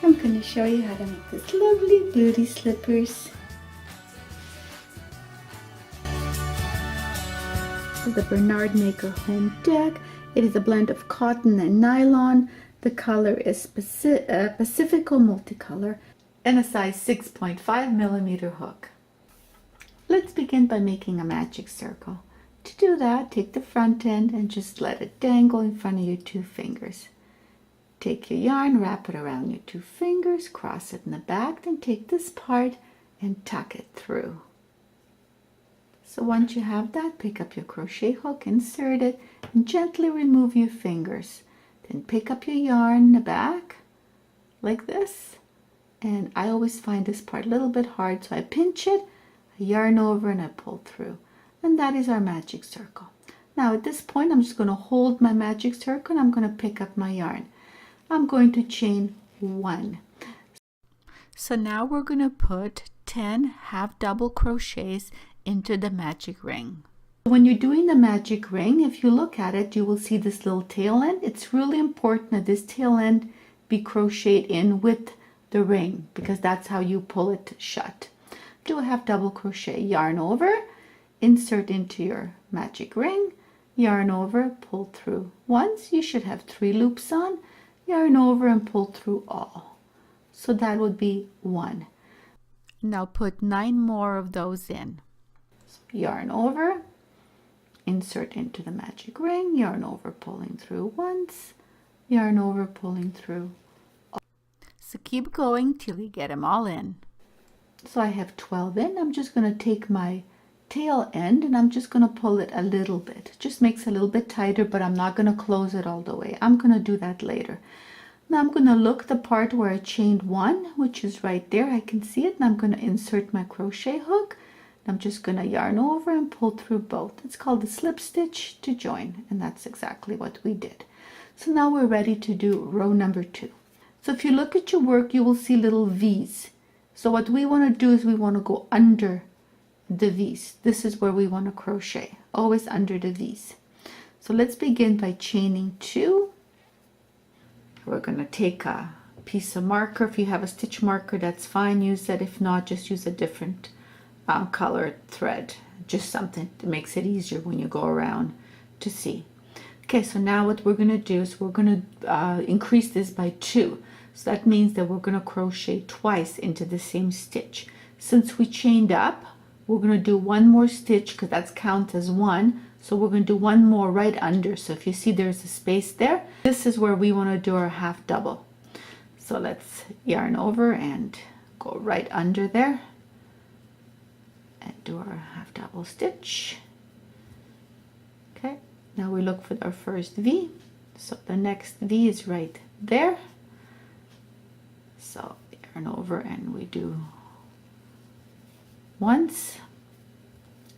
I'm going to show you how to make this lovely booty slippers. This is the Bernard Maker Home Deck. It is a blend of cotton and nylon. The color is Pacifico Multicolor and a size 6.5 millimeter hook. Let's begin by making a magic circle. To do that, take the front end and just let it dangle in front of your two fingers. Take your yarn, wrap it around your two fingers, cross it in the back, then take this part and tuck it through. So once you have that, pick up your crochet hook, insert it, and gently remove your fingers. Then pick up your yarn in the back, like this. And I always find this part a little bit hard, so I pinch it, I yarn over, and I pull through. And that is our magic circle. Now at this point, I'm just going to hold my magic circle, and I'm going to pick up my yarn. I'm going to chain 1. So now we're going to put 10 half double crochets into the magic ring. When you're doing the magic ring, if you look at it, you will see this little tail end. It's really important that this tail end be crocheted in with the ring, because that's how you pull it shut. Do a half double crochet, yarn over, insert into your magic ring, yarn over, pull through once. You should have 3 loops on, yarn over and pull through all. So that would be 1. Now put 9 more of those in. Yarn over, insert into the magic ring, yarn over, pulling through once, yarn over, pulling through all. So keep going till you get them all in. So I have 12 in. I'm just going to take my tail end and I'm just going to pull it a little bit. It just makes it a little bit tighter, but I'm not going to close it all the way. I'm going to do that later. Now I'm going to look the part where I chained 1, which is right there. I can see it, and I'm going to insert my crochet hook. I'm just going to yarn over and pull through both. It's called the slip stitch to join, and that's exactly what we did. So now we're ready to do row number 2. So if you look at your work, you will see little V's. So what we want to do is we want to go under the V's. This is where we want to crochet, always under the V's. So let's begin by chaining 2. We're going to take a piece of marker. If you have a stitch marker, that's fine. Use that. If not, just use a different colored thread, just something that makes it easier when you go around to see. Okay, so now what we're going to do is we're going to increase this by 2. So that means that we're going to crochet twice into the same stitch. Since we chained up, we're going to do 1 more stitch, because that's count as 1. So we're going to do 1 more right under. So if you see there's a space there, this is where we want to do our half double. So let's yarn over and go right under there and do our half double stitch. Okay, now we look for our first V. So the next V is right there. So yarn over and we do once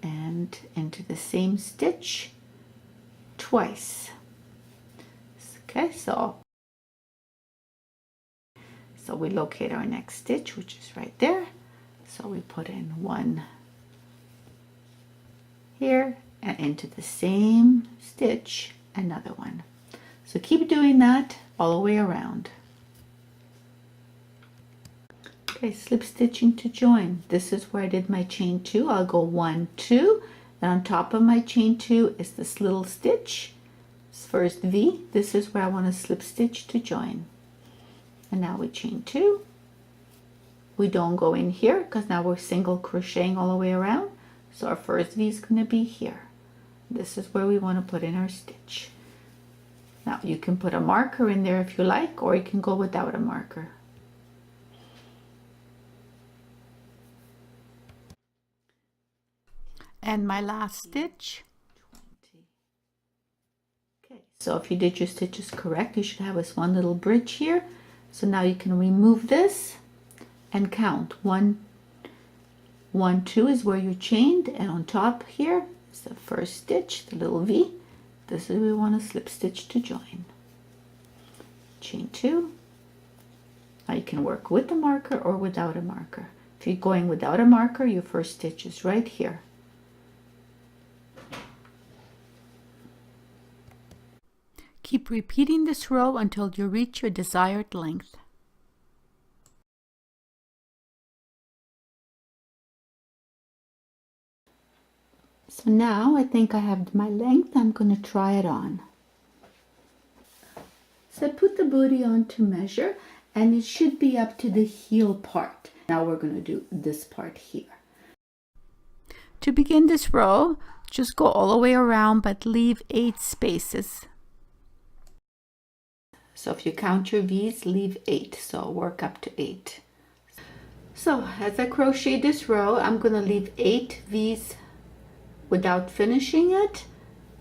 and into the same stitch twice. Okay, so we locate our next stitch, which is right there. So we put in 1 here and into the same stitch another one. So keep doing that all the way around. Okay, slip stitching to join. This is where I did my chain 2. I'll go 1, 2, and on top of my chain 2 is this little stitch, this first V. This is where I want to slip stitch to join. And now we chain 2. We don't go in here because now we're single crocheting all the way around. So our first V is going to be here. This is where we want to put in our stitch. Now you can put a marker in there if you like, or you can go without a marker. And my last stitch. 20. Okay, so if you did your stitches correct, you should have this one little bridge here. So now you can remove this and count. 1, 1, 2 is where you chained, and on top here is the first stitch, the little V. This is where we want to slip stitch to join. Chain 2. Now you can work with a marker or without a marker. If you're going without a marker, your first stitch is right here. Keep repeating this row until you reach your desired length. So now I think I have my length. I'm going to try it on. So I put the bootie on to measure, and it should be up to the heel part. Now we're going to do this part here. To begin this row, just go all the way around, but leave 8 spaces. So if you count your V's, leave 8. So work up to 8. So as I crochet this row, I'm going to leave 8 V's without finishing it.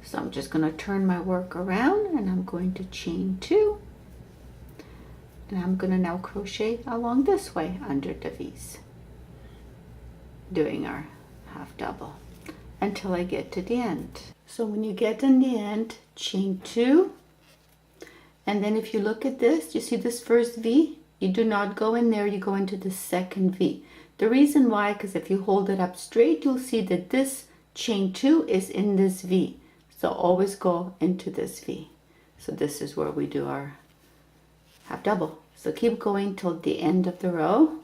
So I'm just going to turn my work around, and I'm going to chain 2. And I'm going to now crochet along this way under the V's, doing our half double until I get to the end. So when you get in the end, chain 2, and then if you look at this, you see this first V, you do not go in there, you go into the second V. The reason why, because if you hold it up straight, you'll see that this chain 2 is in this V. So always go into this V. So this is where we do our half double. So keep going till the end of the row.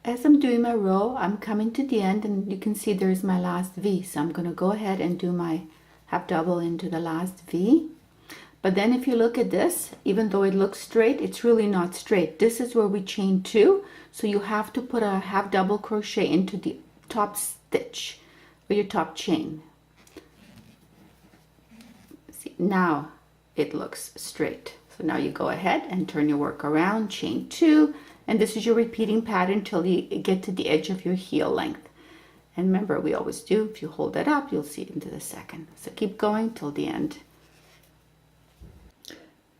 As I'm doing my row, I'm coming to the end, and you can see there's my last V. So I'm going to go ahead and do my half double into the last V. But then if you look at this, even though it looks straight, it's really not straight. This is where we chain 2. So you have to put a half double crochet into the top stitch or your top chain. See, now it looks straight. So now you go ahead and turn your work around, chain 2, and this is your repeating pattern till you get to the edge of your heel length. And remember, we always do, if you hold it up, you'll see it into the second. So keep going till the end.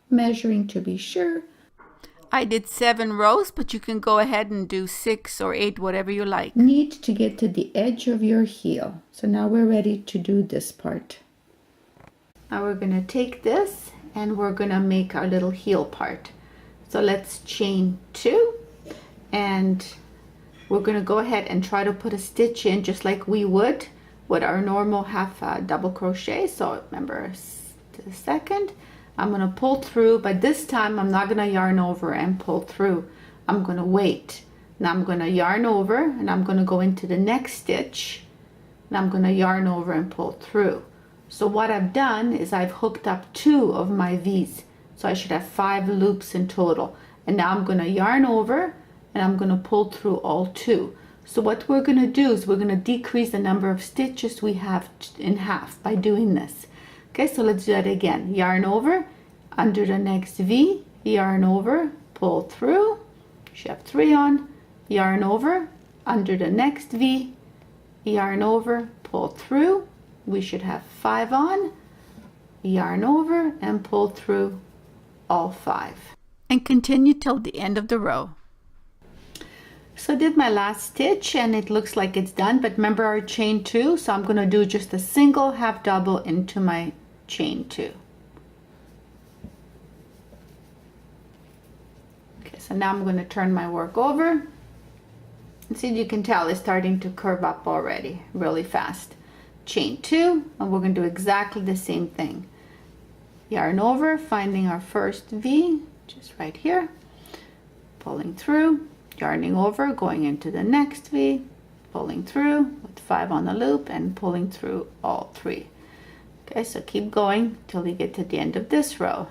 Measuring to be sure. I did 7 rows, but you can go ahead and do 6 or 8, whatever you like. Need to get to the edge of your heel. So now we're ready to do this part. Now we're going to take this and we're going to make our little heel part. So let's chain 2, and we're going to go ahead and try to put a stitch in just like we would with our normal half double crochet. So remember, to the second, I'm going to pull through, but this time I'm not going to yarn over and pull through. I'm going to wait. Now I'm going to yarn over, and I'm going to go into the next stitch, and I'm going to yarn over and pull through. So what I've done is I've hooked up 2 of my V's. So I should have 5 loops in total. And now I'm going to yarn over, and I'm going to pull through all 2. So what we're going to do is we're going to decrease the number of stitches we have in half by doing this. Okay, so let's do that again. Yarn over, under the next V, yarn over, pull through. You should have 3 on. Yarn over, under the next V, yarn over, pull through. We should have 5 on. Yarn over and pull through all 5. And continue till the end of the row. So I did my last stitch, and it looks like it's done, but remember our chain 2, so I'm going to do just a single half double into my chain 2. Okay, so now I'm going to turn my work over, and see, you can tell it's starting to curve up already really fast. Chain 2, and we're going to do exactly the same thing. Yarn over, finding our first V, just right here, pulling through, yarning over, going into the next V, pulling through with 5 on the loop, and pulling through all 3. Okay, so keep going till you get to the end of this row.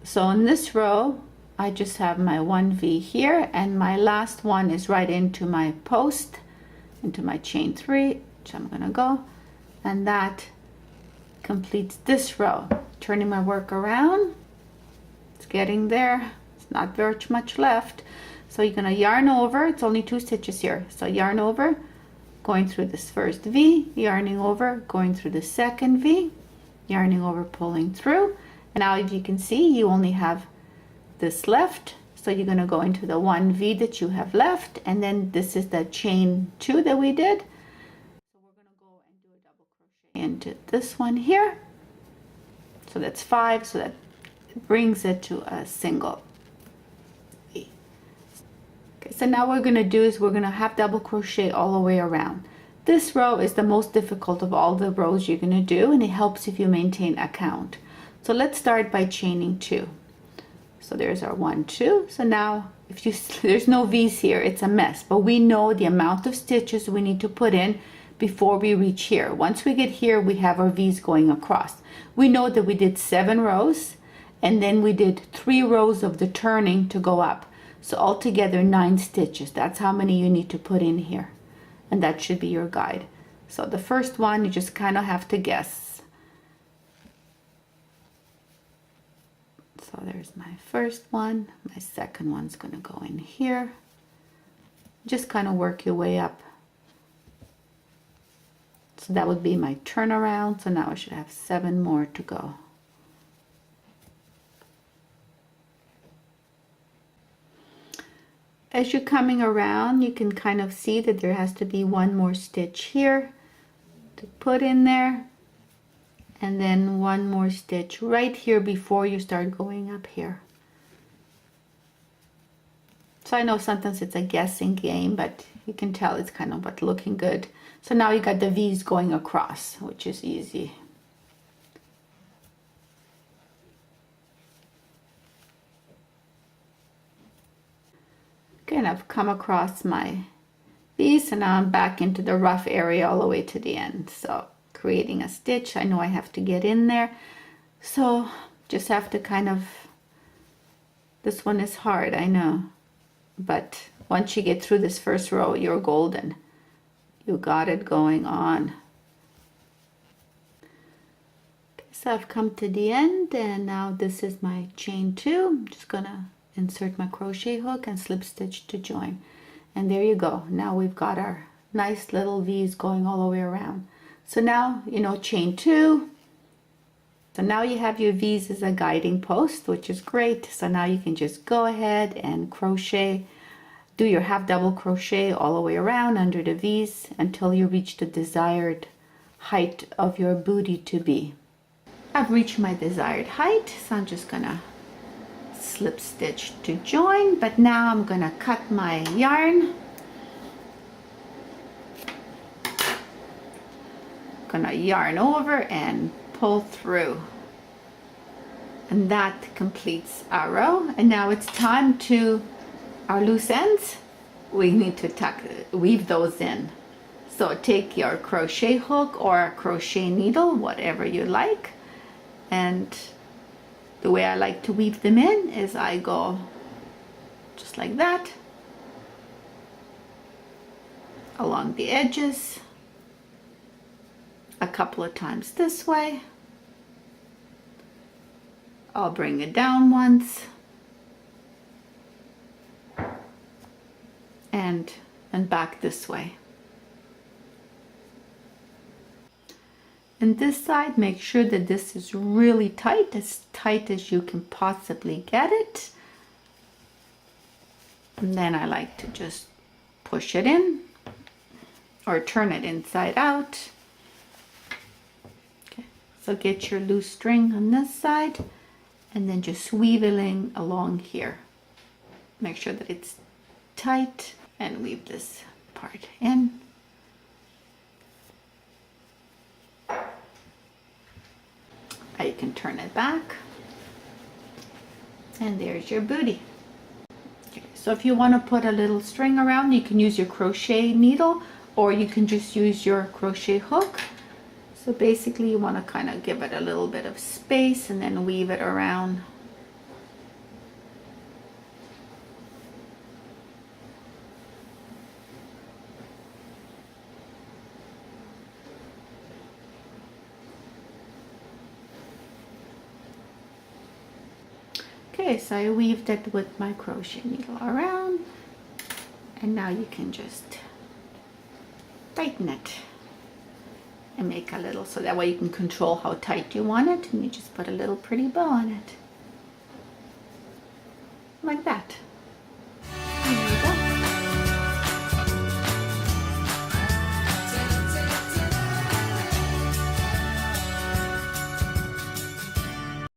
So in this row, I just have my 1 V here, and my last one is right into my post, into my chain 3, which I'm gonna go, and that completes this row. Turning my work around, it's getting there, it's not very much left. So you're gonna yarn over, it's only 2 stitches here. So yarn over, going through this first V, yarning over, going through the second V, yarning over, pulling through. And now if you can see, you only have this left. So you're gonna go into the 1 V that you have left, and then this is the chain 2 that we did. So we're gonna go and do a double crochet into this one here. So that's 5, so that brings it to a single V. Okay, so now what we're gonna do is we're gonna half double crochet all the way around. This row is the most difficult of all the rows you're gonna do, and it helps if you maintain a count. So let's start by chaining 2. So there's our 1, 2. So now if you, there's no V's here, it's a mess, but we know the amount of stitches we need to put in before we reach here. Once we get here, we have our V's going across. We know that we did 7 rows, and then we did 3 rows of the turning to go up. So altogether 9 stitches. That's how many you need to put in here. And that should be your guide. So the first one, you just kind of have to guess. So there's my first one. My second one's going to go in here. Just kind of work your way up. So that would be my turnaround. So now I should have 7 more to go. As you're coming around, you can kind of see that there has to be 1 more stitch here to put in there. And then 1 more stitch right here before you start going up here. So I know sometimes it's a guessing game, but you can tell it's kind of but looking good. So now you got the V's going across, which is easy. Okay, and I've come across my V's, and now I'm back into the rough area all the way to the end. So creating a stitch, I know I have to get in there. So just have to kind of, this one is hard, I know. But once you get through this first row, you're golden. You got it going on. Okay, so I've come to the end, and now this is my chain 2. I'm just gonna insert my crochet hook and slip stitch to join. And there you go. Now we've got our nice little V's going all the way around. So now, you know, chain 2. So now you have your V's as a guiding post, which is great. So now you can just go ahead and crochet, do your half double crochet all the way around under the V's until you reach the desired height of your booty to be. I've reached my desired height, so I'm just gonna slip stitch to join, but now I'm gonna cut my yarn. Gonna yarn over and pull through, and that completes our row. And now it's time to our loose ends. We need to weave those in. So take your crochet hook or a crochet needle, whatever you like, and the way I like to weave them in is I go just like that along the edges, a couple of times this way. I'll bring it down once and back this way. And this side, make sure that this is really tight as you can possibly get it. And then I like to just push it in or turn it inside out. Okay, so get your loose string on this side and then just weaving along here. Make sure that it's tight and weave this part in. You can turn it back, and there's your booty. Okay, so if you want to put a little string around, you can use your crochet needle or you can just use your crochet hook. So basically you want to kind of give it a little bit of space and then weave it around. Okay, so I weaved it with my crochet needle around, and now you can just tighten it and make a little, so that way you can control how tight you want it, and you just put a little pretty bow on it like that.